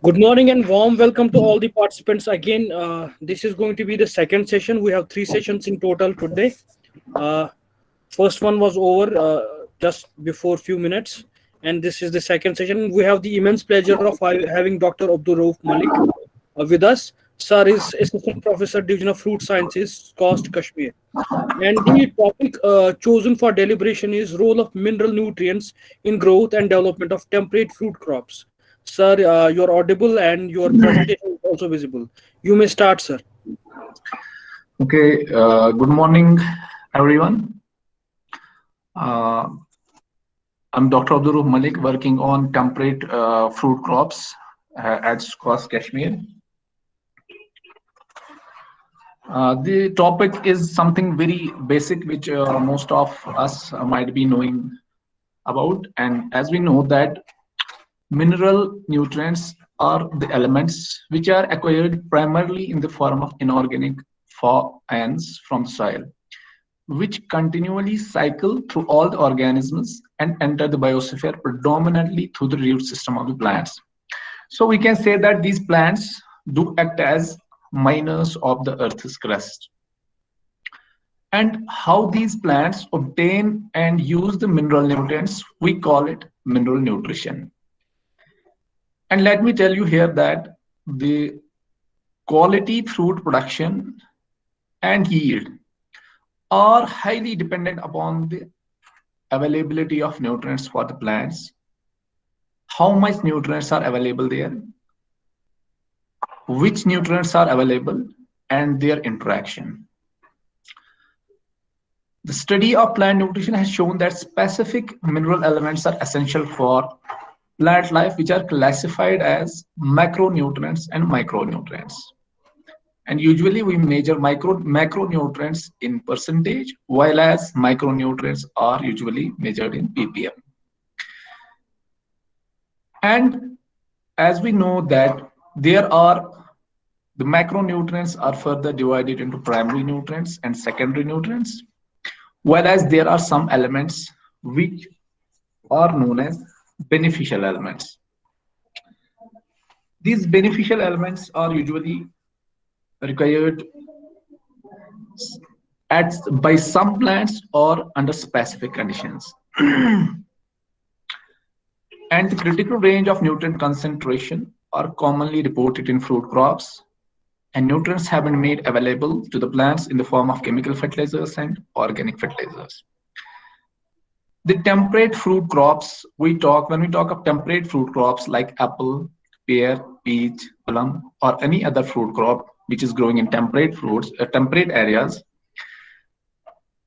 Good morning and warm welcome to all the participants. Again, this is going to be the second session. We have three sessions in total today. Uh, First one was over just before few minutes, and this is the second session. We have the immense pleasure of having Dr. Abdul Rauf Malik with us. Sir is Assistant Professor, Division of Fruit Sciences, Coast Kashmir. And the topic chosen for deliberation is role of mineral nutrients in growth and development of temperate fruit crops. Sir, you're audible and your presentation is also visible. You may start, sir. Okay, good morning, everyone. Uh, I'm Dr. Abdul Rauf Malik, working on temperate fruit crops at Squash Kashmir. The topic is something very basic, which most of us might be knowing about. And as we know that mineral nutrients are the elements which are acquired primarily in the form of inorganic ions from the soil, which continually cycle through all the organisms and enter the biosphere predominantly through the root system of the plants. So we can say that these plants do act as miners of the earth's crust. And how these plants obtain and use the mineral nutrients, we call it mineral nutrition. And let me tell you here that the quality fruit production and yield are highly dependent upon the availability of nutrients for the plants, how much nutrients are available there, which nutrients are available, and their interaction. The study of plant nutrition has shown that specific mineral elements are essential for plant life, which are classified as macronutrients and micronutrients. And usually we measure macronutrients in percentage, while as micronutrients are usually measured in ppm. And as we know that there are the macronutrients are further divided into primary nutrients and secondary nutrients, whereas there are some elements which are known as beneficial elements. These beneficial elements are usually required by some plants or under specific conditions. And the critical range of nutrient concentration are commonly reported in fruit crops, and nutrients have been made available to the plants in the form of chemical fertilizers and organic fertilizers. The temperate fruit crops, when we talk of temperate fruit crops like apple, pear, peach, plum, or any other fruit crop which is growing in temperate areas,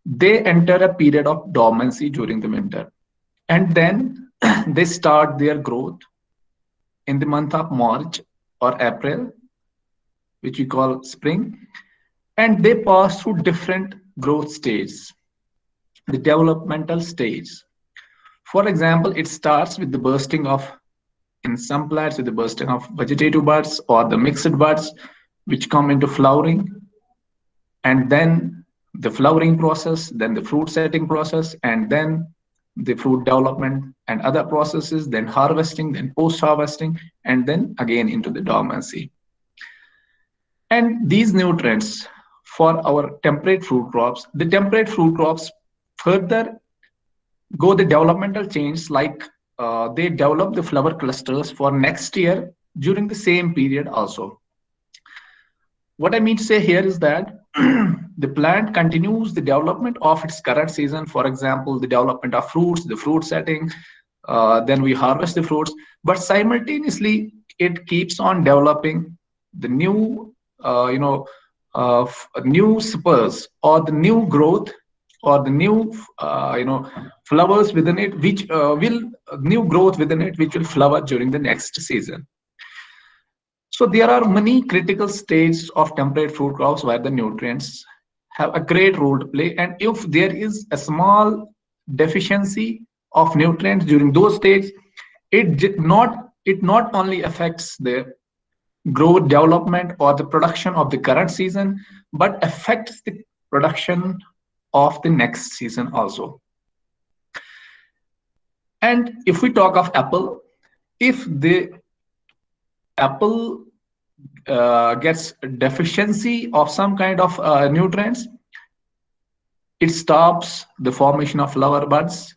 they enter a period of dormancy during the winter. And then they start their growth in the month of March or April, which we call spring, and they pass through different growth stages, the developmental stage. For example, it starts with the bursting of, in some plants, with the bursting of vegetative buds or the mixed buds, which come into flowering, and then the flowering process, then the fruit setting process, and then the fruit development and other processes, then harvesting, then post-harvesting, and then again into the dormancy. And these nutrients for our temperate fruit crops, the temperate fruit crops further go the developmental change, like they develop the flower clusters for next year during the same period also. What I mean to say here is that the plant continues the development of its current season. For example, the development of fruits, the fruit setting, then we harvest the fruits, but simultaneously it keeps on developing the new, new spurs or the new growth or the new, flowers within it, which will new growth within it, which will flower during the next season. So there are many critical stages of temperate fruit crops where the nutrients have a great role to play. And if there is a small deficiency of nutrients during those stages, it not only affects the growth, development, or the production of the current season, but affects the production of the next season also. And if we talk of apple, if the apple gets deficiency of some kind of nutrients, it stops the formation of flower buds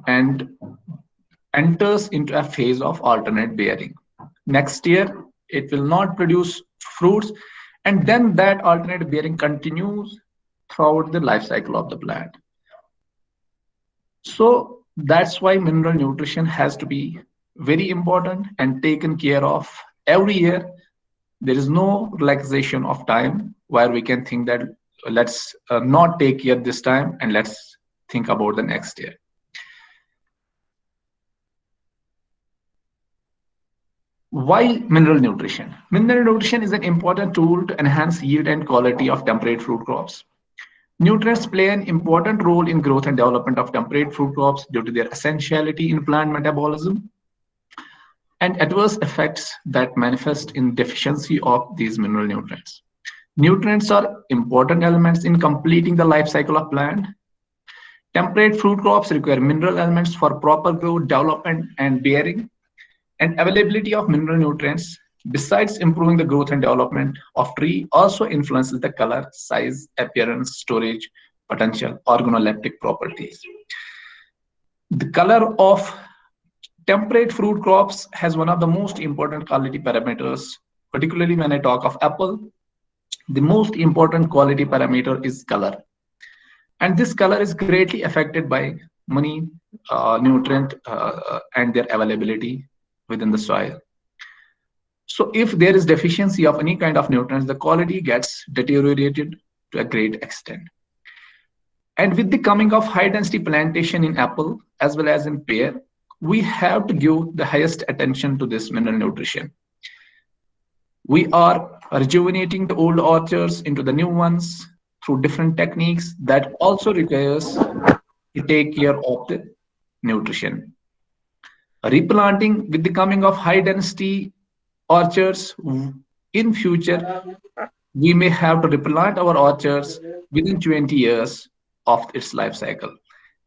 and enters into a phase of alternate bearing. Next year, it will not produce fruits, and then that alternate bearing continues throughout the life cycle of the plant. So that's why mineral nutrition has to be very important and taken care of every year. There is no relaxation of time where we can think that let's not take care this time and let's think about the next year. Why mineral nutrition? Mineral nutrition is an important tool to enhance yield and quality of temperate fruit crops. Nutrients play an important role in growth and development of temperate fruit crops due to their essentiality in plant metabolism and adverse effects that manifest in deficiency of these mineral nutrients. Nutrients are important elements in completing the life cycle of plant. Temperate fruit crops require mineral elements for proper growth, development, and bearing. And availability of mineral nutrients, besides improving the growth and development of tree, also influences the color, size, appearance, storage, potential, organoleptic properties. The color of temperate fruit crops has one of the most important quality parameters, particularly when I talk of apple. The most important quality parameter is color. And this color is greatly affected by many nutrient and their availability within the soil. So if there is deficiency of any kind of nutrients, the quality gets deteriorated to a great extent. And with the coming of high density plantation in apple as well as in pear, we have to give the highest attention to this mineral nutrition. We are rejuvenating the old orchards into the new ones through different techniques that also requires to take care of the nutrition. Replanting with the coming of high density orchards in future, we may have to replant our orchards within 20 years of its life cycle.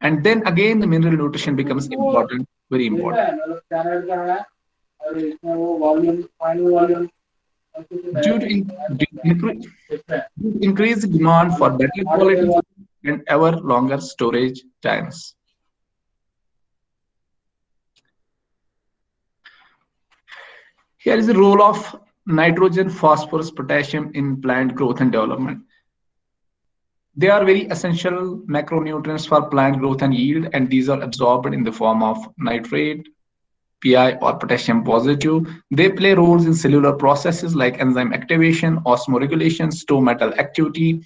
And then again, the mineral nutrition becomes important, very important. Due to increased demand for better quality and ever longer storage times. Here is the role of nitrogen, phosphorus, potassium in plant growth and development. They are very essential macronutrients for plant growth and yield, and these are absorbed in the form of nitrate, Pi, or potassium positive. They play roles in cellular processes like enzyme activation, osmoregulation, store metal activity,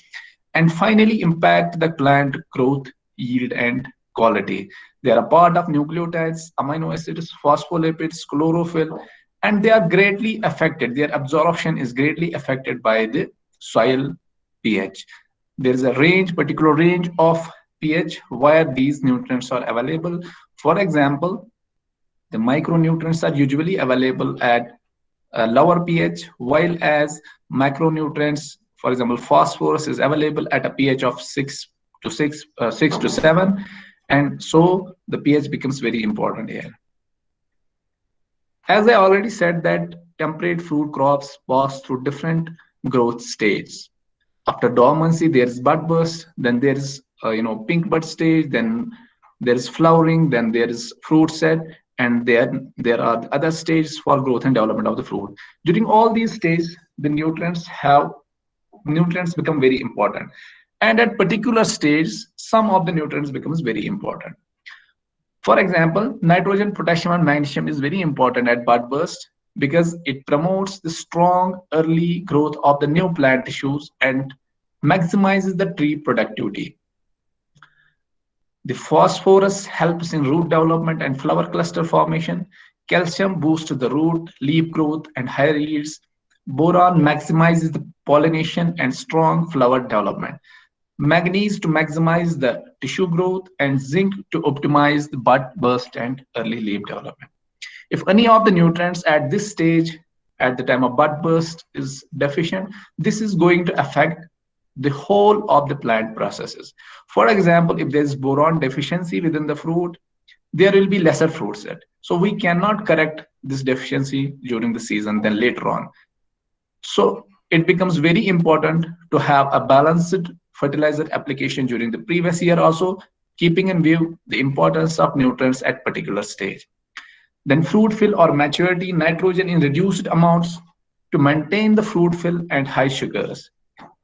and finally impact the plant growth, yield, and quality. They are a part of nucleotides, amino acids, phospholipids, chlorophyll, and they are greatly affected. Their absorption is greatly affected by the soil pH. There is a particular range of pH where these nutrients are available. For example, the micronutrients are usually available at a lower pH, while as macronutrients, for example, phosphorus is available at a pH of 6 to 7, and so the pH becomes very important here. As I already said that temperate fruit crops pass through different growth stages. After dormancy, there is bud burst, then there is pink bud stage, then there is flowering, then there is fruit set, and then there are other stages for growth and development of the fruit. During all these stages, the nutrients become very important, and at particular stages, some of the nutrients becomes very important. For example, nitrogen, potassium, and magnesium is very important at bud burst because it promotes the strong early growth of the new plant tissues and maximizes the tree productivity. The phosphorus helps in root development and flower cluster formation. Calcium boosts the root, leaf growth, and higher yields. Boron maximizes the pollination and strong flower development. Manganese to maximize the tissue growth, and zinc to optimize the bud burst and early leaf development. If any of the nutrients at this stage, at the time of bud burst, is deficient, this is going to affect the whole of the plant processes. For example, if there is boron deficiency within the fruit, there will be lesser fruit set. So we cannot correct this deficiency during the season than later on. So it becomes very important to have a balanced fertilizer application during the previous year also, keeping in view the importance of nutrients at particular stage. Then fruit fill or maturity, nitrogen in reduced amounts to maintain the fruit fill and high sugars.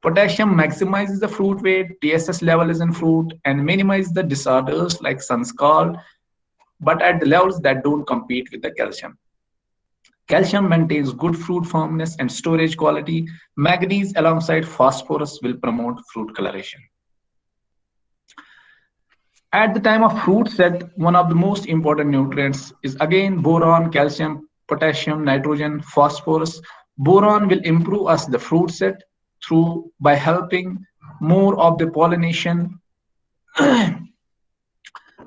Potassium maximizes the fruit weight, TSS level is in fruit, and minimizes the disorders like sun scald, but at the levels that don't compete with the calcium. Calcium maintains good fruit firmness and storage quality. Manganese alongside phosphorus will promote fruit coloration. At the time of fruit set, one of the most important nutrients is again boron, calcium, potassium, nitrogen, phosphorus. Boron will improve us the fruit set through by helping more of the pollination.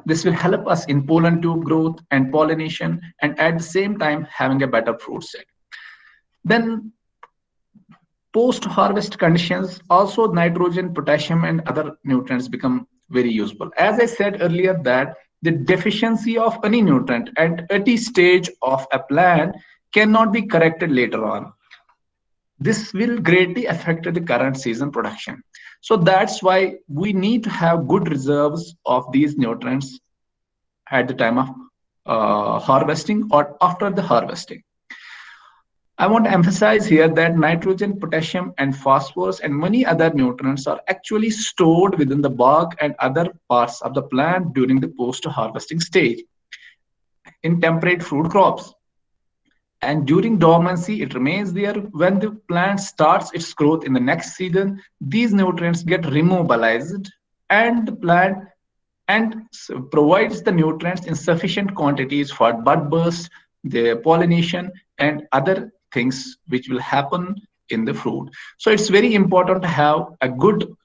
This will help us in pollen tube growth and pollination, and at the same time having a better fruit set. Then post-harvest conditions, also nitrogen, potassium, and other nutrients become very useful. As I said earlier, that the deficiency of any nutrient at any stage of a plant cannot be corrected later on. This will greatly affect the current season production. So that's why we need to have good reserves of these nutrients at the time of harvesting or after the harvesting. I want to emphasize here that nitrogen, potassium, and phosphorus and many other nutrients are actually stored within the bark and other parts of the plant during the post-harvesting stage in temperate fruit crops. And during dormancy, it remains there. When the plant starts its growth in the next season, these nutrients get remobilized and the plant and provides the nutrients in sufficient quantities for bud burst, the pollination, and other things which will happen in the fruit. So it's very important to have a good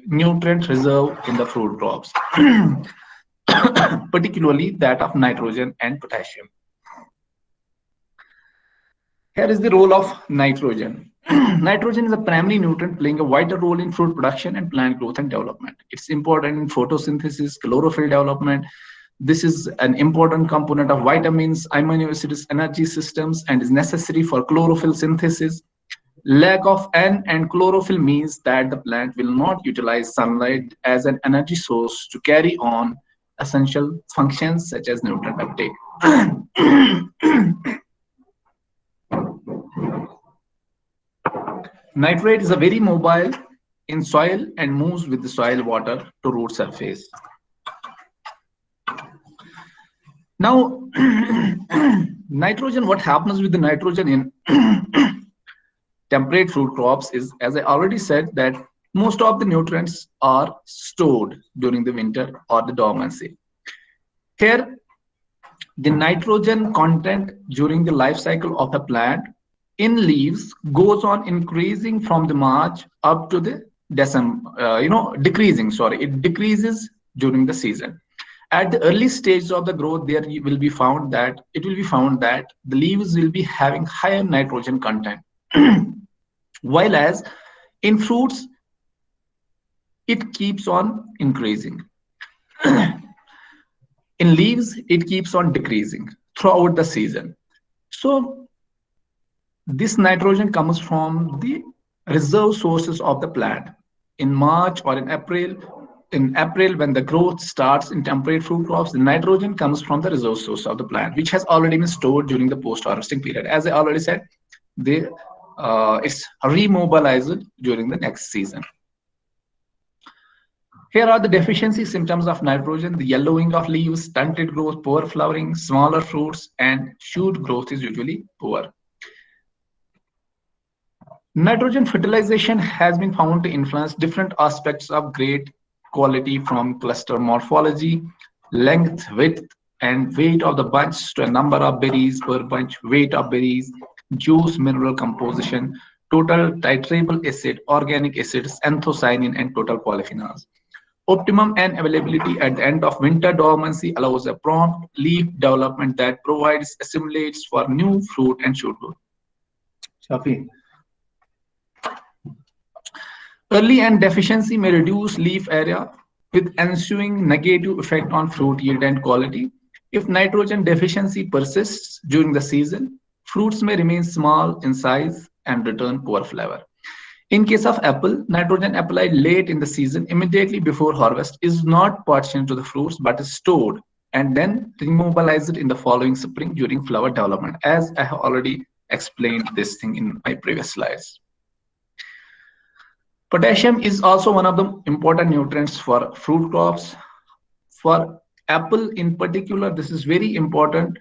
nutrient reserve in the fruit crops, particularly that of nitrogen and potassium. Here is the role of nitrogen. Nitrogen is a primary nutrient playing a vital role in fruit production and plant growth and development. It's important in photosynthesis, chlorophyll development. This is an important component of vitamins, amino acids, energy systems, and is necessary for chlorophyll synthesis. Lack of N and chlorophyll means that the plant will not utilize sunlight as an energy source to carry on essential functions such as nutrient uptake. Nitrate is a very mobile in soil and moves with the soil water to root surface. Now, nitrogen, what happens with the nitrogen in temperate fruit crops is, as I already said, that most of the nutrients are stored during the winter or the dormancy. Here, the nitrogen content during the life cycle of a plant in leaves goes on increasing from the March up to the December, decreasing, sorry, it decreases during the season. At the early stages of the growth, there will be found that the leaves will be having higher nitrogen content. While as in fruits, it keeps on increasing. In leaves, it keeps on decreasing throughout the season. So this nitrogen comes from the reserve sources of the plant. In March or in April, when the growth starts in temperate fruit crops, the nitrogen comes from the reserve source of the plant, which has already been stored during the post-harvesting period. As I already said, it's remobilized during the next season. Here are the deficiency symptoms of nitrogen: the yellowing of leaves, stunted growth, poor flowering, smaller fruits, and shoot growth is usually poor. Nitrogen fertilization has been found to influence different aspects of grade quality, from cluster morphology, length, width, and weight of the bunch to a number of berries per bunch, weight of berries, juice, mineral composition, total titrable acid, organic acids, anthocyanin, and total polyphenols. Optimum N availability at the end of winter dormancy allows a prompt leaf development that provides assimilates for new fruit and shoot growth. Shafi. Early N deficiency may reduce leaf area with ensuing negative effect on fruit yield and quality. If nitrogen deficiency persists during the season, fruits may remain small in size and return poor flavor. In case of apple, nitrogen applied late in the season, immediately before harvest, is not partitioned to the fruits but is stored and then remobilized in the following spring during flower development, as I have already explained this thing in my previous slides. Potassium is also one of the important nutrients for fruit crops. For apple in particular, this is very important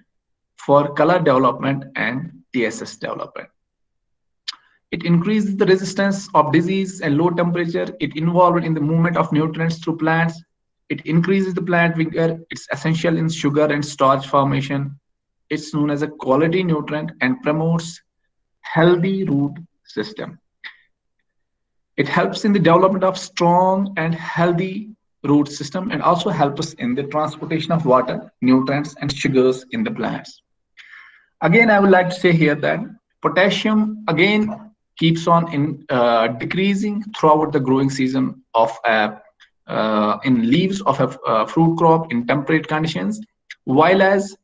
for color development and TSS development. It increases the resistance of disease and low temperature. It involved in the movement of nutrients through plants. It increases the plant vigor. It's essential in sugar and starch formation. It's known as a quality nutrient and promotes healthy root system. It helps in the development of strong and healthy root system and also helps us in the transportation of water, nutrients, and sugars in the plants. Again, I would like to say here that potassium again keeps on decreasing throughout the growing season of in leaves of a fruit crop in temperate conditions, while as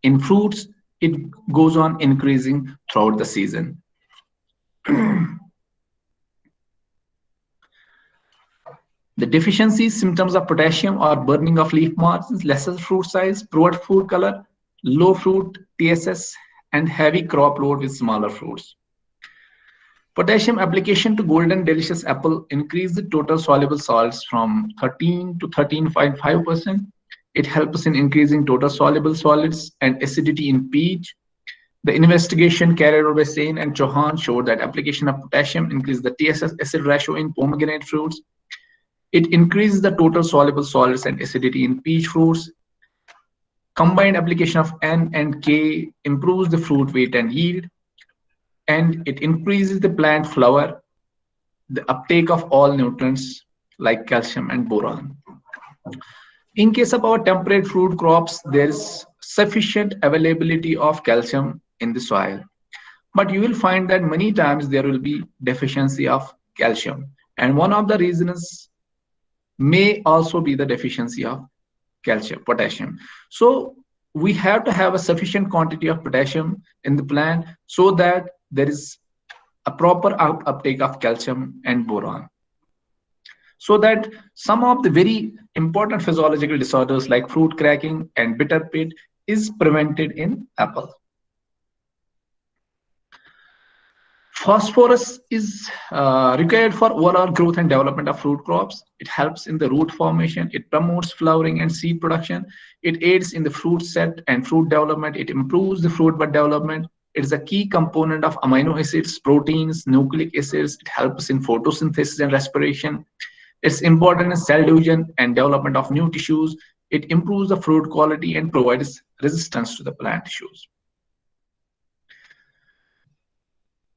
in fruits it goes on increasing throughout the season. The deficiency symptoms of potassium are burning of leaf margins, lesser fruit size, poor fruit color, low fruit TSS, and heavy crop load with smaller fruits. Potassium application to golden delicious apple increase the total soluble salts from 13 to 13.5%. It helps in increasing total soluble solids and acidity in peach. The investigation carried out by Sain and Chauhan showed that application of potassium increases the TSS acid ratio in pomegranate fruits. It increases the total soluble solids and acidity in peach fruits. Combined application of N and K improves the fruit weight and yield, and it increases the plant flower, the uptake of all nutrients like calcium and boron. In case of our temperate fruit crops, there is sufficient availability of calcium in the soil, but you will find that many times there will be deficiency of calcium, and one of the reasons may also be the deficiency of potassium. So we have to have a sufficient quantity of potassium in the plant so that there is a proper uptake of calcium and boron. So that some of the very important physiological disorders like fruit cracking and bitter pit is prevented in apple. Phosphorus is required for overall growth and development of fruit crops. It helps in the root formation. It promotes flowering and seed production. It aids in the fruit set and fruit development. It improves the fruit bud development. It is a key component of amino acids, proteins, nucleic acids. It helps in photosynthesis and respiration. It's important in cell division and development of new tissues. It improves the fruit quality and provides resistance to the plant tissues.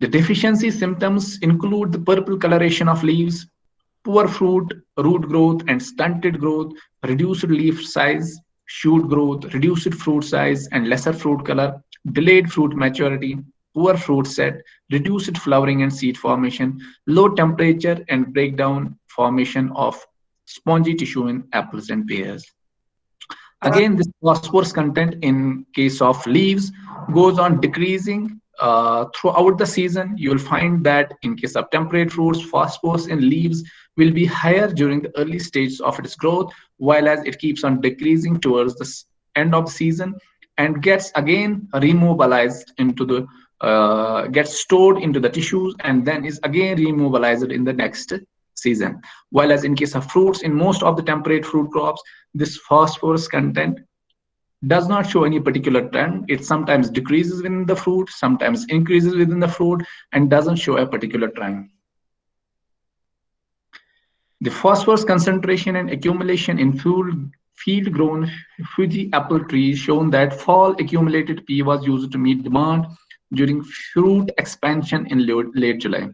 The deficiency symptoms include the purple coloration of leaves, poor fruit, root growth and stunted growth, reduced leaf size, shoot growth, reduced fruit size and lesser fruit color, delayed fruit maturity, poor fruit set, reduced flowering and seed formation, low temperature and breakdown formation of spongy tissue in apples and pears. Again, this phosphorus content in case of leaves goes on decreasing throughout the season. You will find that in case of temperate fruits, phosphorus in leaves will be higher during the early stages of its growth, while as it keeps on decreasing towards the end of the season and gets again remobilized into the gets stored into the tissues and then is again remobilized in the next season. While as in case of fruits, in most of the temperate fruit crops, this phosphorus content does not show any particular trend. It sometimes decreases within the fruit, sometimes increases within the fruit, and doesn't show a particular trend. The phosphorus concentration and accumulation in field-grown Fuji apple trees shown that fall accumulated P was used to meet demand during fruit expansion in late July.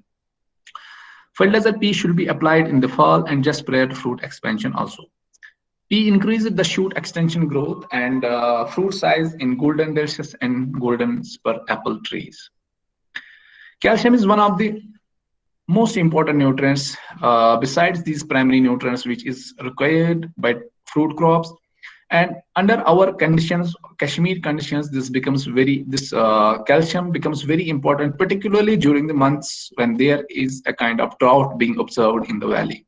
Fertilizer P should be applied in the fall and just prior to fruit expansion also. P increases the shoot extension growth and fruit size in golden delicious and golden spur apple trees. Calcium is one of the most important nutrients besides these primary nutrients which is required by fruit crops, And under our conditions, Kashmir conditions, this calcium becomes very important, particularly during the months when there is a kind of drought being observed in the valley.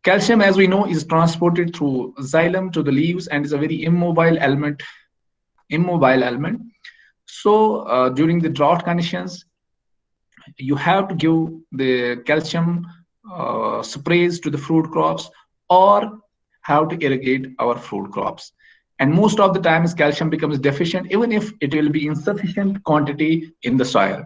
Calcium, as we know, is transported through xylem to the leaves and is a very immobile element. So during the drought conditions, you have to give the calcium sprays to the fruit crops, or have to irrigate our fruit crops. And most of the times calcium becomes deficient even if it will be insufficient quantity in the soil.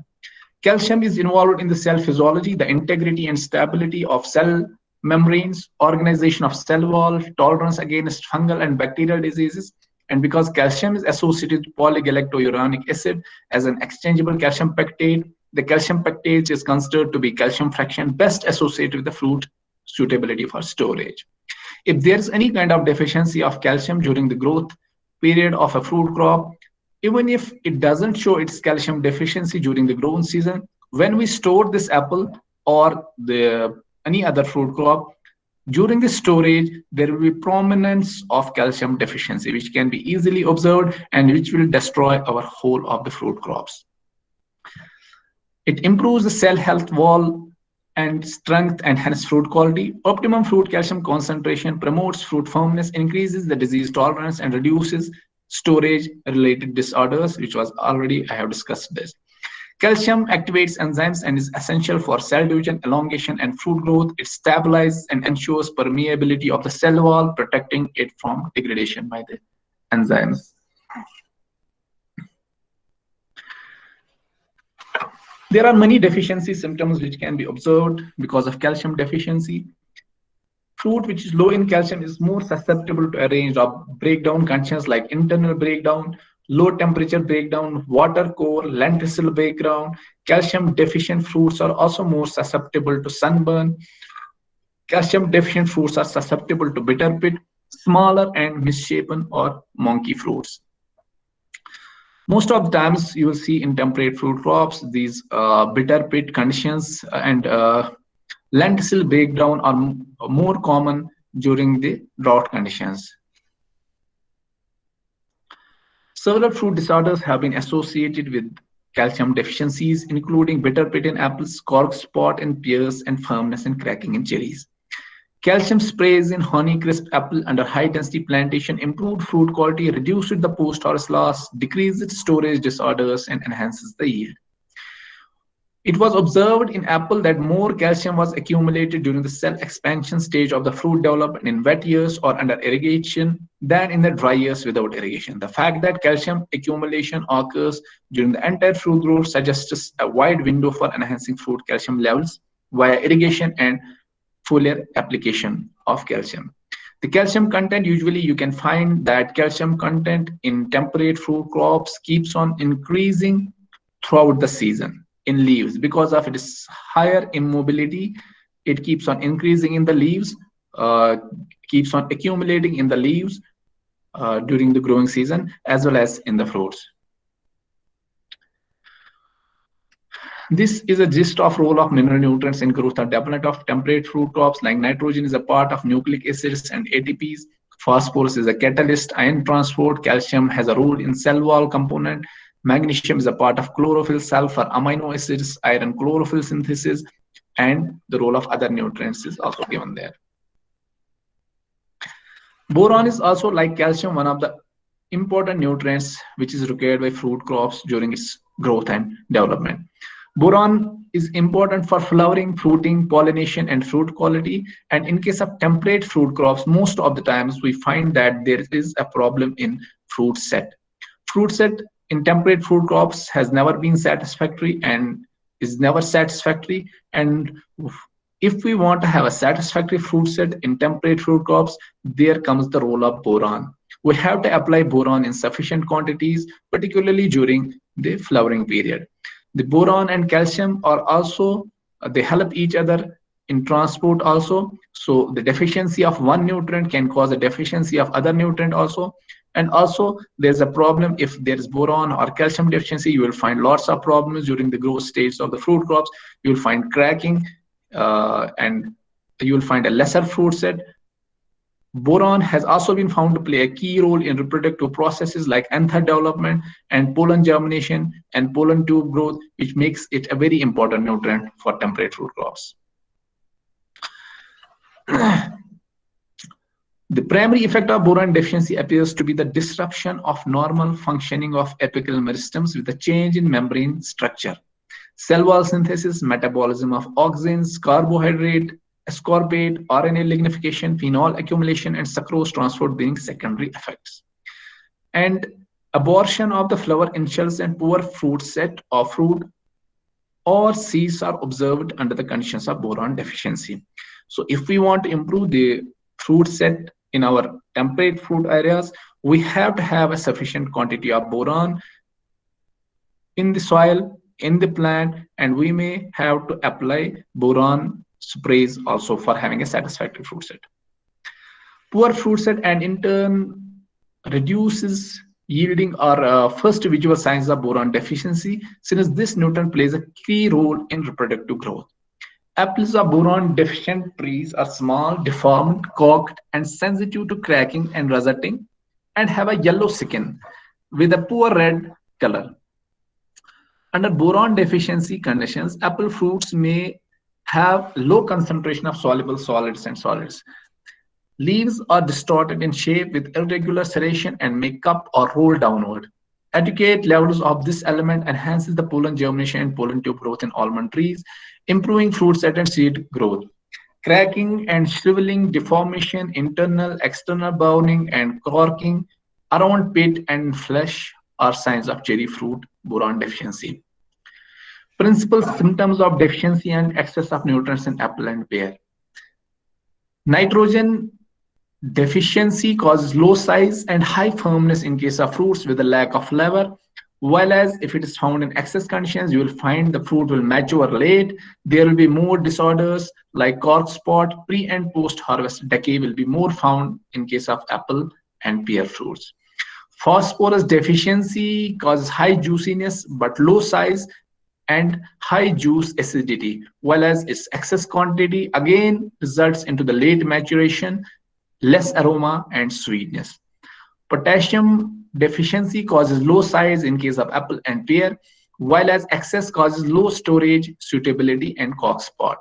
Calcium is involved in the cell physiology, the integrity and stability of cell membranes, organization of cell wall, tolerance against fungal and bacterial diseases. And because calcium is associated with polygalactouronic acid as an exchangeable calcium pectate, the calcium pectate is considered to be calcium fraction best associated with the fruit suitability for storage. If there's any kind of deficiency of calcium during the growth period of a fruit crop, even if it doesn't show its calcium deficiency during the growing season, when we store this apple or any other fruit crop, during the storage, there will be prominence of calcium deficiency, which can be easily observed and which will destroy our whole of the fruit crops. It improves the cell health wall and strength and hence fruit quality. Optimum fruit calcium concentration promotes fruit firmness, increases the disease tolerance, and reduces storage related disorders, which was already I have discussed this. Calcium activates enzymes and is essential for cell division, elongation, and fruit growth. It stabilizes and ensures permeability of the cell wall, protecting it from degradation by the enzymes. There are many deficiency symptoms which can be observed because of calcium deficiency. Fruit which is low in calcium is more susceptible to a range of breakdown conditions like internal breakdown, low temperature breakdown, water core, lenticel breakdown. Calcium deficient fruits are also more susceptible to sunburn. Calcium deficient fruits are susceptible to bitter pit, smaller and misshapen or monkey fruits. Most of the times you will see in temperate fruit crops, these bitter pit conditions and lenticel breakdown are more common during the drought conditions. Several fruit disorders have been associated with calcium deficiencies, including bitter pit in apples, cork spot in pears, and firmness and cracking in cherries. Calcium sprays in Honeycrisp apple under high density plantation improved fruit quality, reduced the post-harvest loss, decreased storage disorders, and enhances the yield. It was observed in apple that more calcium was accumulated during the cell expansion stage of the fruit development in wet years or under irrigation than in the dry years without irrigation. The fact that calcium accumulation occurs during the entire fruit growth suggests a wide window for enhancing fruit calcium levels via irrigation and foliar application of calcium. The calcium content, usually you can find that calcium content in temperate fruit crops keeps on increasing throughout the season in leaves because of its higher immobility. It keeps on increasing in the leaves, keeps on accumulating in the leaves during the growing season as well as in the fruits. This is a gist of role of mineral nutrients in growth and development of temperate fruit crops. Like nitrogen is a part of nucleic acids and ATPs. Phosphorus is a catalyst, ion transport. Calcium has a role in cell wall component. Magnesium is a part of chlorophyll, sulfur, amino acids, iron chlorophyll synthesis, and the role of other nutrients is also given there. Boron is also, like calcium, one of the important nutrients which is required by fruit crops during its growth and development. Boron is important for flowering, fruiting, pollination, and fruit quality. And in case of temperate fruit crops, most of the times we find that there is a problem in fruit set. Fruit set in temperate fruit crops has never been satisfactory and is never satisfactory. And if we want to have a satisfactory fruit set in temperate fruit crops, there comes the role of boron. We have to apply boron in sufficient quantities, particularly during the flowering period. The boron and calcium are also, they help each other in transport also. So the deficiency of one nutrient can cause a deficiency of other nutrient also. And also there's a problem if there is boron or calcium deficiency, you will find lots of problems during the growth stage of the fruit crops. You will find cracking and you will find a lesser fruit set. Boron has also been found to play a key role in reproductive processes like anther development and pollen germination and pollen tube growth, which makes it a very important nutrient for temperate fruit crops. The primary effect of boron deficiency appears to be the disruption of normal functioning of apical meristems with a change in membrane structure. Cell wall synthesis, metabolism of auxins, carbohydrate, ascorbate, RNA lignification, phenol accumulation, and sucrose transport being secondary effects. And abortion of the flower initials and poor fruit set of fruit or seeds are observed under the conditions of boron deficiency. So if we want to improve the fruit set in our temperate fruit areas, we have to have a sufficient quantity of boron in the soil, in the plant, and we may have to apply boron sprays also for having a satisfactory fruit set. Poor fruit set and in turn reduces yielding are first visual signs of boron deficiency, since this nutrient plays a key role in reproductive growth. Apples of boron deficient trees are small, deformed, corked, and sensitive to cracking and rossetting, and have a yellow skin with a poor red color. Under boron deficiency conditions, apple fruits may have low concentration of soluble solids and solids. Leaves are distorted in shape with irregular serration and may cup or roll downward. Adequate levels of this element enhances the pollen germination and pollen tube growth in almond trees, improving fruit set and seed growth. Cracking and shriveling, deformation, internal, external browning, and corking around pit and flesh are signs of cherry fruit boron deficiency. Principal symptoms of deficiency and excess of nutrients in apple and pear. Nitrogen deficiency causes low size and high firmness in case of fruits with a lack of flavor, while as if it is found in excess conditions, you will find the fruit will mature late. There will be more disorders like cork spot, pre and post harvest decay will be more found in case of apple and pear fruits. Phosphorus deficiency causes high juiciness but low size and high juice acidity, while as its excess quantity again results into the late maturation, less aroma and sweetness. Potassium deficiency causes low size in case of apple and pear, while as excess causes low storage, suitability, and cork spot.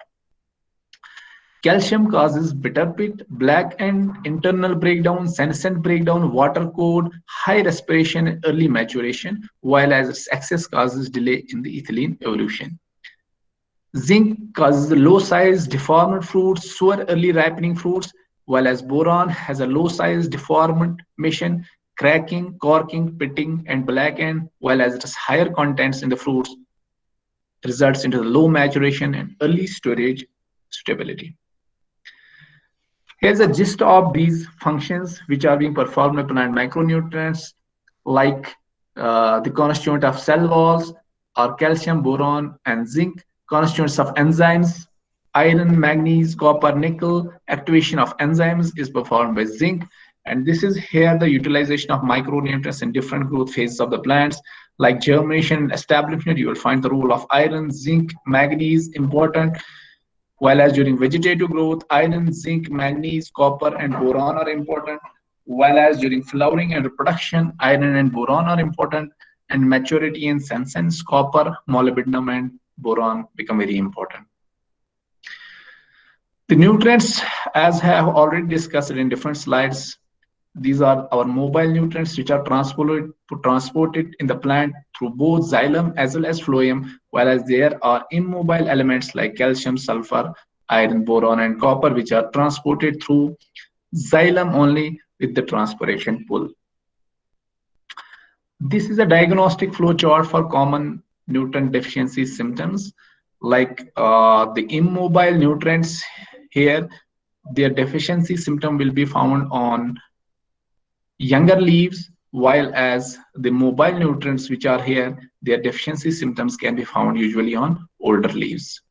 Calcium causes bitter pit, black and internal breakdown, senescent breakdown, water code, high respiration, and early maturation, while as its excess causes delay in the ethylene evolution. Zinc causes low size, deformed fruits, sour early ripening fruits, while as boron has a low size, deformation, cracking, corking, pitting, and black end, while as it has higher contents in the fruits, results into the low maturation and early storage stability. Here's a gist of these functions which are being performed by plant micronutrients like the constituent of cell walls are calcium, boron, and zinc, constituents of enzymes, iron, manganese, copper, nickel. Activation of enzymes is performed by zinc. And this is here the utilization of micronutrients in different growth phases of the plants, like germination and establishment. You will find the role of iron, zinc, manganese important. While as during vegetative growth, iron, zinc, manganese, copper, and boron are important. While as during flowering and reproduction, iron and boron are important. And maturity and senescence, copper, molybdenum, and boron become very important. The nutrients, as I have already discussed in different slides, these are our mobile nutrients which are transported in the plant through both xylem as well as phloem, whereas there are immobile elements like calcium, sulfur, iron, boron, and copper, which are transported through xylem only with the transpiration pull. This is a diagnostic flow chart for common nutrient deficiency symptoms, like the immobile nutrients here, their deficiency symptom will be found on younger leaves, while as the mobile nutrients which are here, their deficiency symptoms can be found usually on older leaves.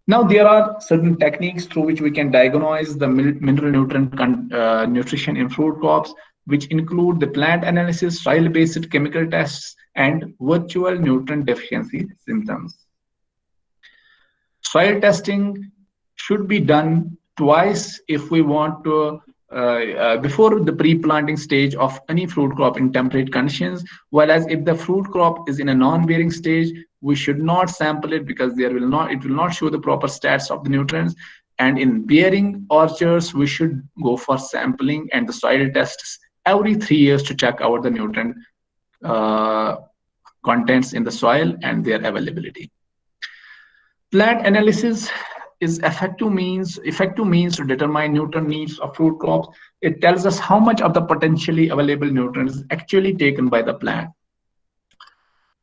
Now there are certain techniques through which we can diagnose the mineral nutrient nutrition in fruit crops, which include the plant analysis, soil-based chemical tests, and virtual nutrient deficiency symptoms. Soil testing should be done twice if we want to before the pre-planting stage of any fruit crop in temperate conditions, whereas if the fruit crop is in a non-bearing stage, we should not sample it because it will not show the proper stats of the nutrients. And in bearing orchards, we should go for sampling and the soil tests every 3 years to check out the nutrient uh, contents in the soil and their availability. Plant analysis is effective means to determine nutrient needs of fruit crops. It tells us how much of the potentially available nutrients is actually taken by the plant.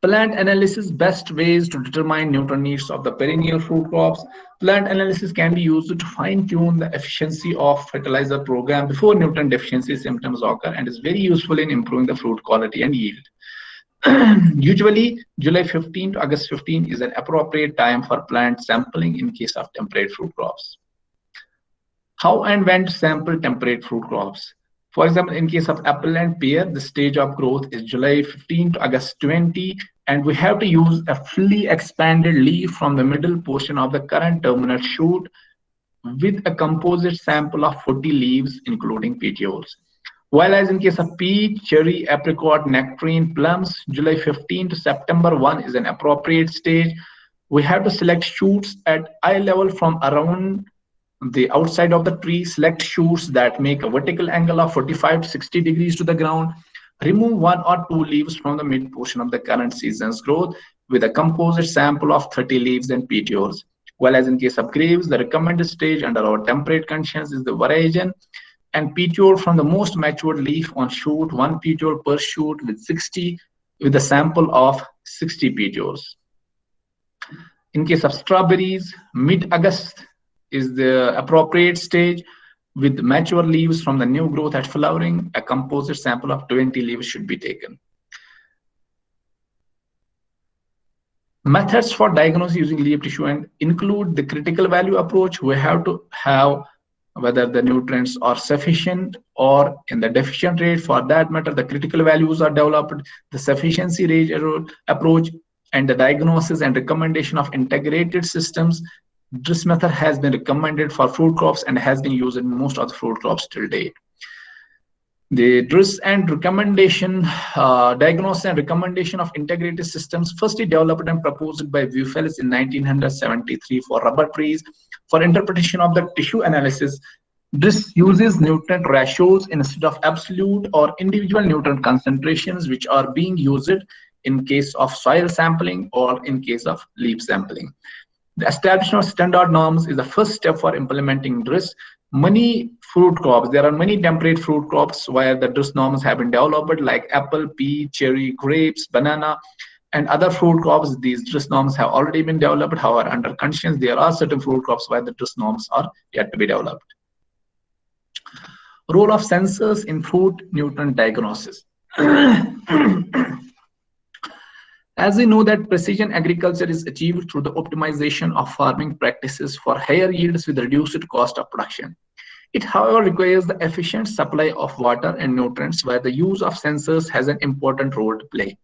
Plant analysis best ways to determine nutrient needs of the perennial fruit crops. Plant analysis can be used to fine-tune the efficiency of fertilizer program before nutrient deficiency symptoms occur and is very useful in improving the fruit quality and yield. Usually, July 15 to August 15 is an appropriate time for plant sampling in case of temperate fruit crops. How and when to sample temperate fruit crops? For example, in case of apple and pear, the stage of growth is July 15 to August 20, and we have to use a fully expanded leaf from the middle portion of the current terminal shoot with a composite sample of 40 leaves, including petioles. While as in case of peach, cherry, apricot, nectarine, plums, July 15 to September 1 is an appropriate stage. We have to select shoots at eye level from around the outside of the tree, select shoots that make a vertical angle of 45 to 60 degrees to the ground. Remove 1 or 2 leaves from the mid portion of the current season's growth with a composite sample of 30 leaves and petioles. While as in case of grapes, the recommended stage under our temperate conditions is the veragen and petiole from the most matured leaf on shoot, 1 petiole per shoot with a sample of 60 petioles. In case of strawberries, mid-August is the appropriate stage with mature leaves from the new growth at flowering. A composite sample of 20 leaves should be taken. Methods for diagnosis using leaf tissue and include the critical value approach. We have to have whether the nutrients are sufficient or in the deficient rate. For that matter, the critical values are developed, the sufficiency rate approach, and the diagnosis and recommendation of integrated systems. This method has been recommended for fruit crops and has been used in most of the fruit crops till date. The DRIS and recommendation, diagnosis and recommendation of integrated systems, firstly developed and proposed by Vuefeldt in 1973 for rubber trees. For interpretation of the tissue analysis, DRIS uses nutrient ratios instead of absolute or individual nutrient concentrations, which are being used in case of soil sampling or in case of leaf sampling. The establishment of standard norms is the first step for implementing DRIS. Many fruit crops, there are many temperate fruit crops where the DRIS norms have been developed, like apple, peach, cherry, grapes, banana, and other fruit crops. These DRIS norms have already been developed. However, under conditions, there are certain fruit crops where the DRIS norms are yet to be developed. Role of sensors in fruit nutrient diagnosis. As we know that precision agriculture is achieved through the optimization of farming practices for higher yields with reduced cost of production. It, however, requires the efficient supply of water and nutrients where the use of sensors has an important role to play.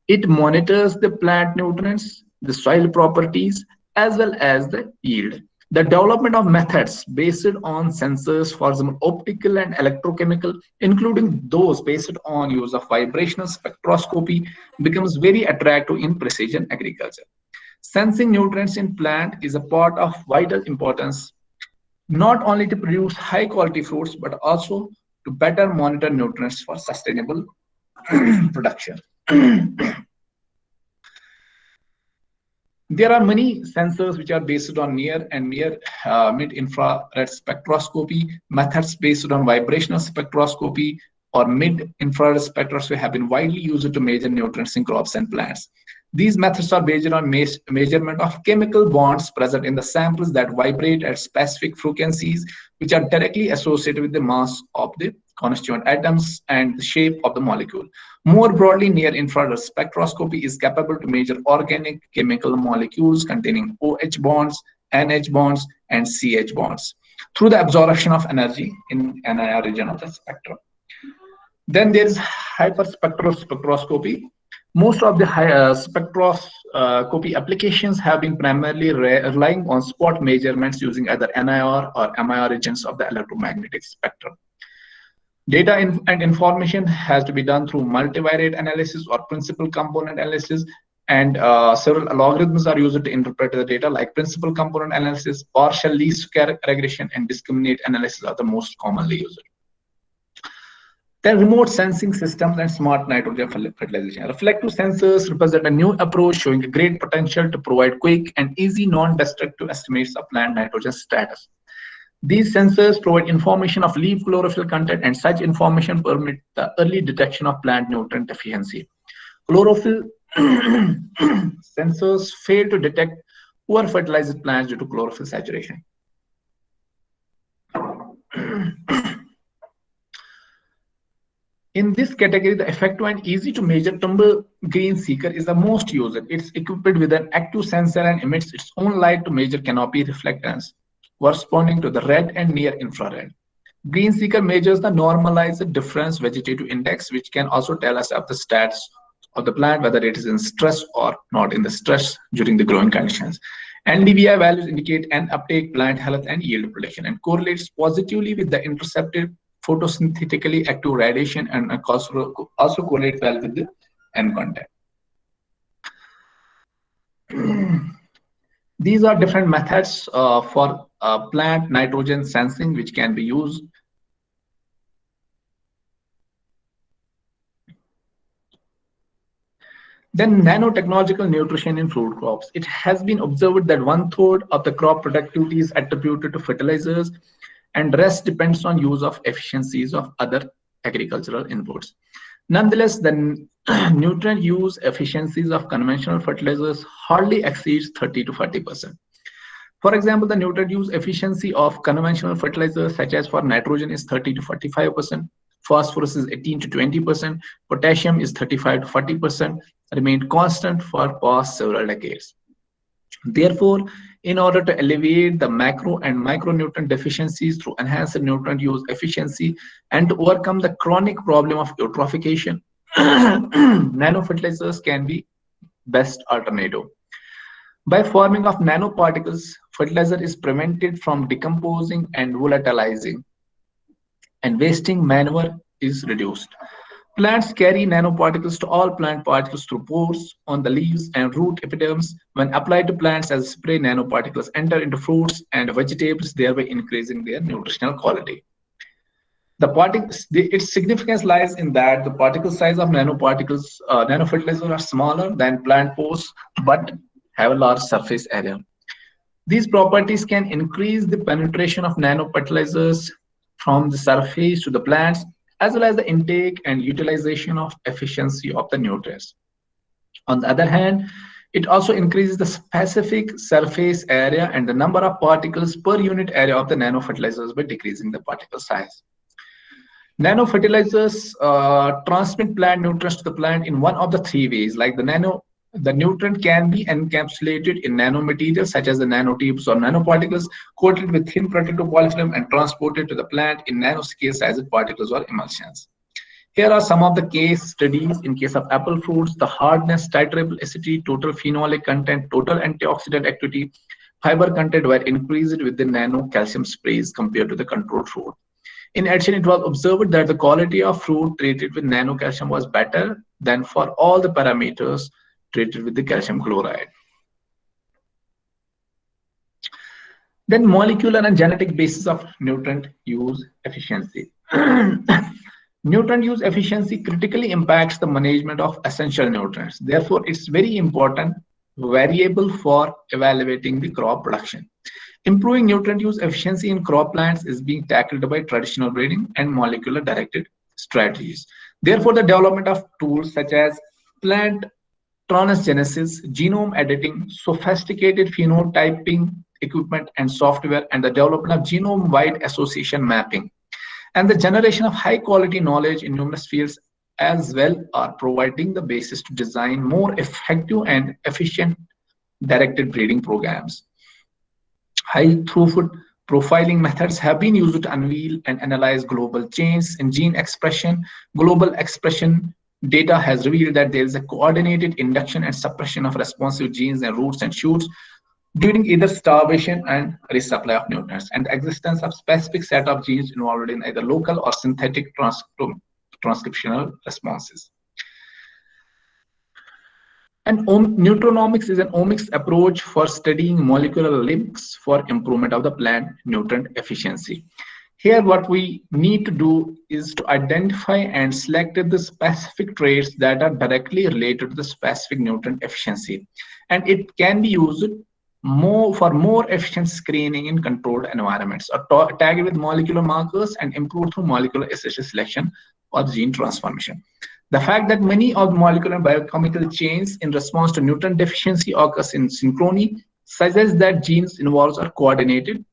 It monitors the plant nutrients, the soil properties, as well as the yield. The development of methods based on sensors, for example, optical and electrochemical, including those based on use of vibrational spectroscopy, becomes very attractive in precision agriculture. Sensing nutrients in plant is a part of vital importance, not only to produce high quality fruits, but also to better monitor nutrients for sustainable production. There are many sensors which are based on near and mid-infrared spectroscopy. Methods based on vibrational spectroscopy or mid-infrared spectroscopy have been widely used to measure nutrients in crops and plants. These methods are based on measurement of chemical bonds present in the samples that vibrate at specific frequencies, which are directly associated with the mass of the constituent atoms and the shape of the molecule. More broadly, near-infrared spectroscopy is capable to measure organic chemical molecules containing OH bonds, NH bonds, and CH bonds through the absorption of energy in NIR region of the spectrum. Then there is hyperspectral spectroscopy. Most of the spectroscopy applications have been primarily relying on spot measurements using either NIR or MIR regions of the electromagnetic spectrum. Data and information has to be done through multivariate analysis or principal component analysis, and several algorithms are used to interpret the data, like principal component analysis, partial least square regression, and discriminant analysis are the most commonly used. Then remote sensing systems and smart nitrogen fertilization. Reflective sensors represent a new approach showing a great potential to provide quick and easy non-destructive estimates of plant nitrogen status. These sensors provide information of leaf chlorophyll content, and such information permit the early detection of plant nutrient deficiency. Chlorophyll sensors fail to detect poor fertilized plants due to chlorophyll saturation. In this category, the effective and easy to measure tumble green seeker is the most used. It's equipped with an active sensor and emits its own light to measure canopy reflectance corresponding to the red and near infrared. Green seeker measures the normalized difference vegetative index, which can also tell us of the stats of the plant, whether it is in stress or not in the stress during the growing conditions. NDVI values indicate an uptake, plant health, and yield prediction, and correlates positively with the intercepted photosynthetically active radiation, and also correlates well with the N content. These are different methods for plant nitrogen sensing which can be used. Then nanotechnological nutrition in fruit crops. It has been observed that 1/3 of the crop productivity is attributed to fertilizers, and rest depends on use of efficiencies of other agricultural inputs. Nonetheless, the nutrient use efficiencies of conventional fertilizers hardly exceeds 30 to 40%. For example, the nutrient use efficiency of conventional fertilizers such as for nitrogen is 30 to 45%, phosphorus is 18 to 20%, potassium is 35 to 40%, remained constant for past several decades. Therefore, in order to alleviate the macro and micronutrient deficiencies through enhanced nutrient use efficiency and to overcome the chronic problem of eutrophication, nanofertilizers can be best alternative. By forming of nanoparticles, fertilizer is prevented from decomposing and volatilizing, and wasting manure is reduced. Plants carry nanoparticles to all plant particles through pores on the leaves and root epidermis. When applied to plants as spray, nanoparticles enter into fruits and vegetables, thereby increasing their nutritional quality. Its significance lies in that the particle size of nanoparticles, nanofertilizers are smaller than plant pores, but have a large surface area. These properties can increase the penetration of nanofertilizers from the surface to the plants, as well as the intake and utilization of efficiency of the nutrients. On the other hand, it also increases the specific surface area and the number of particles per unit area of the nanofertilizers by decreasing the particle size. Nanofertilizers transmit plant nutrients to the plant in one of the three ways. Like the nutrient can be encapsulated in nanomaterials such as the nanotubes or nanoparticles, coated with thin protective polyfilm and transported to the plant in nanoscale sized particles or emulsions. Here are some of the case studies. In case of apple fruits, the hardness, titerable acidity, total phenolic content, total antioxidant activity, fiber content were increased with the nano calcium sprays compared to the controlled fruit. In addition, it was observed that the quality of fruit treated with nano calcium was better than for all the parameters treated with the calcium chloride. Then molecular and genetic basis of nutrient use efficiency. Nutrient use efficiency critically impacts the management of essential nutrients. Therefore, it's very important variable for evaluating the crop production. Improving nutrient use efficiency in crop plants is being tackled by traditional breeding and molecular directed strategies. Therefore, the development of tools such as plant transgenesis, genome editing, sophisticated phenotyping equipment and software, and the development of genome-wide association mapping, and the generation of high-quality knowledge in numerous fields as well are providing the basis to design more effective and efficient directed breeding programs. High-throughput profiling methods have been used to unveil and analyze global changes in gene expression, global expression data has revealed that there is a coordinated induction and suppression of responsive genes in roots and shoots during either starvation and resupply of nutrients, and the existence of specific set of genes involved in either local or synthetic transcriptional responses. And nutrinomics is an omics approach for studying molecular links for improvement of the plant nutrient efficiency. Here, what we need to do is to identify and select the specific traits that are directly related to the specific nutrient efficiency. And it can be used for more efficient screening in controlled environments, or tagged with molecular markers and improved through molecular assisted selection or gene transformation. The fact that many of the molecular and biochemical chains in response to nutrient deficiency occurs in synchrony suggests that genes involved are coordinately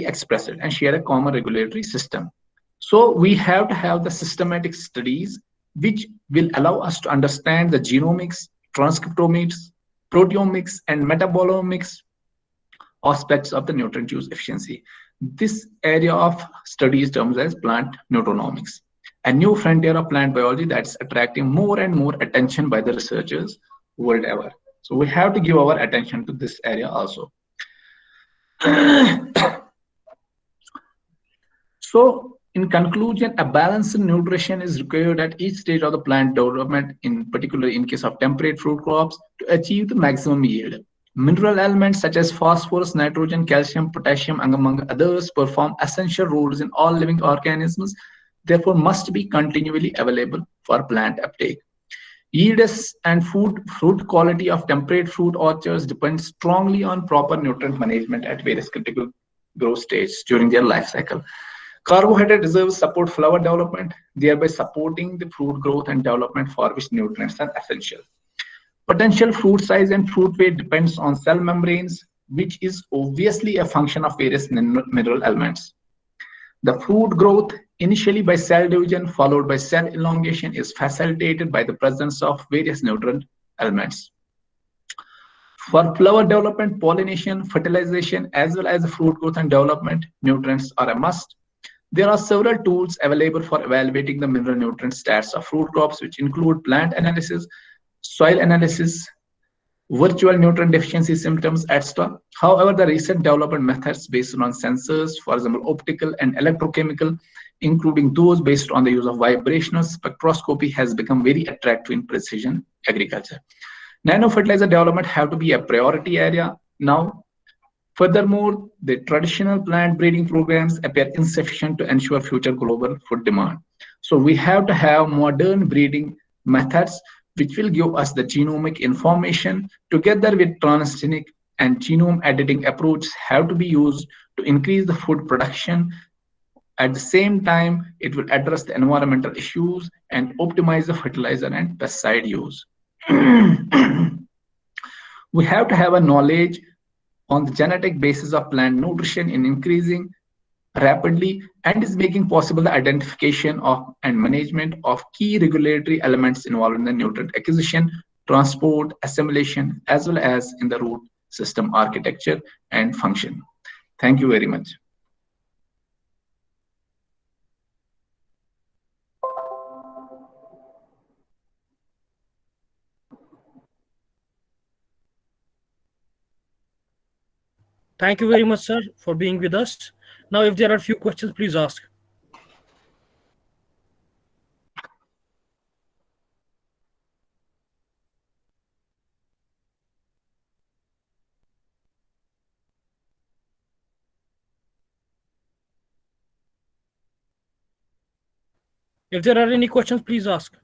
expressed and share a common regulatory system. So we have to have the systematic studies which will allow us to understand the genomics, transcriptomics, proteomics, and metabolomics aspects of the nutrient use efficiency. This area of study is termed as plant nutrinomics, a new frontier of plant biology that's attracting more and more attention by the researchers world over. So we have to give our attention to this area also. So, in conclusion, a balanced nutrition is required at each stage of the plant development, in particular in case of temperate fruit crops, to achieve the maximum yield. Mineral elements such as phosphorus, nitrogen, calcium, potassium, among others, perform essential roles in all living organisms, therefore must be continually available for plant uptake. Yields and fruit quality of temperate fruit orchards depend strongly on proper nutrient management at various critical growth stages during their life cycle. Carbohydrate reserves support flower development, thereby supporting the fruit growth and development for which nutrients are essential. Potential fruit size and fruit weight depends on cell membranes, which is obviously a function of various mineral elements. The fruit growth, initially by cell division followed by cell elongation, is facilitated by the presence of various nutrient elements. For flower development, pollination, fertilization, as well as fruit growth and development, nutrients are a must. There are several tools available for evaluating the mineral nutrient stats of fruit crops, which include plant analysis, soil analysis, virtual nutrient deficiency symptoms, etc. However, the recent development methods based on sensors, for example, optical and electrochemical, including those based on the use of vibrational spectroscopy, has become very attractive in precision agriculture. Nanofertilizer development have to be a priority area now. Furthermore, the traditional plant breeding programs appear insufficient to ensure future global food demand. So we have to have modern breeding methods which will give us the genomic information together with transgenic and genome editing approaches have to be used to increase the food production. At the same time, it will address the environmental issues and optimize the fertilizer and pesticide use. We have to have a knowledge on the genetic basis of plant nutrition in increasing rapidly and is making possible the identification of and management of key regulatory elements involved in the nutrient acquisition, transport, assimilation, as well as in the root system architecture and function. Thank you very much. Thank you very much, sir, for being with us. Now, if there are a few questions, please ask. If there are any questions, please ask.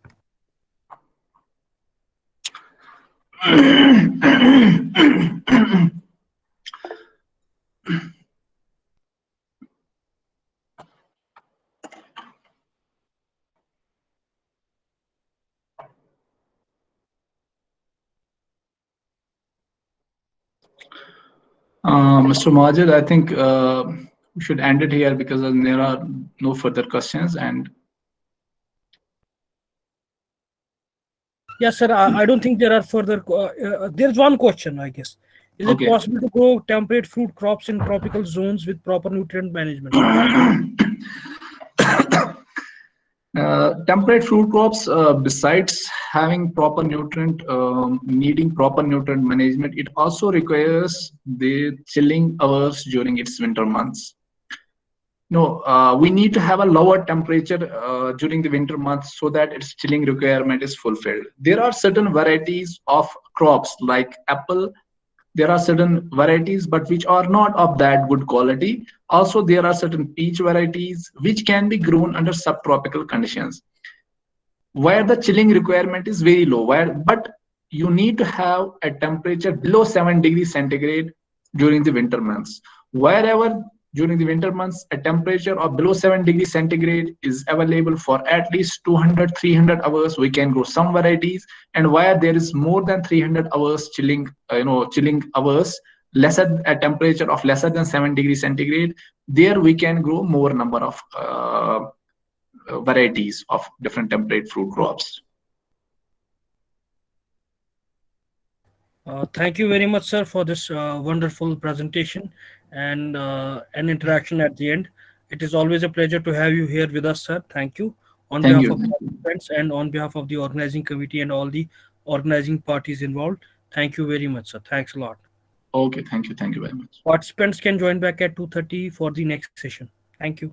Mr. Majid, I think we should end it here because there are no further questions. And yes, sir. I don't think there are further. There's one question, I guess. Is it possible to grow temperate fruit crops in tropical zones with proper nutrient management? Temperate fruit crops, besides having proper nutrient, needing proper nutrient management, it also requires the chilling hours during its winter months. No, we need to have a lower temperature during the winter months so that its chilling requirement is fulfilled. There are certain varieties of crops like apple. There are certain varieties, but which are not of that good quality. Also, there are certain peach varieties which can be grown under subtropical conditions where the chilling requirement is very low, where but you need to have a temperature below 7 degrees centigrade during the winter months. Wherever during the winter months a temperature of below 7 degrees centigrade is available for at least 200 300 hours, we can grow some varieties. And where there is more than 300 hours chilling, chilling hours, lesser a temperature of lesser than 7 degrees centigrade, there we can grow more number of varieties of different temperate fruit crops. Thank you very much, sir, for this wonderful presentation and an interaction at the end. It is always a pleasure to have you here with us, sir. Thank you. On Thank behalf you. of participants and on behalf of the organizing committee and all the organizing parties involved, thank you very much, sir. Thanks a lot. Okay, thank you. Thank you very much. Participants can join back at 2:30 for the next session. Thank you.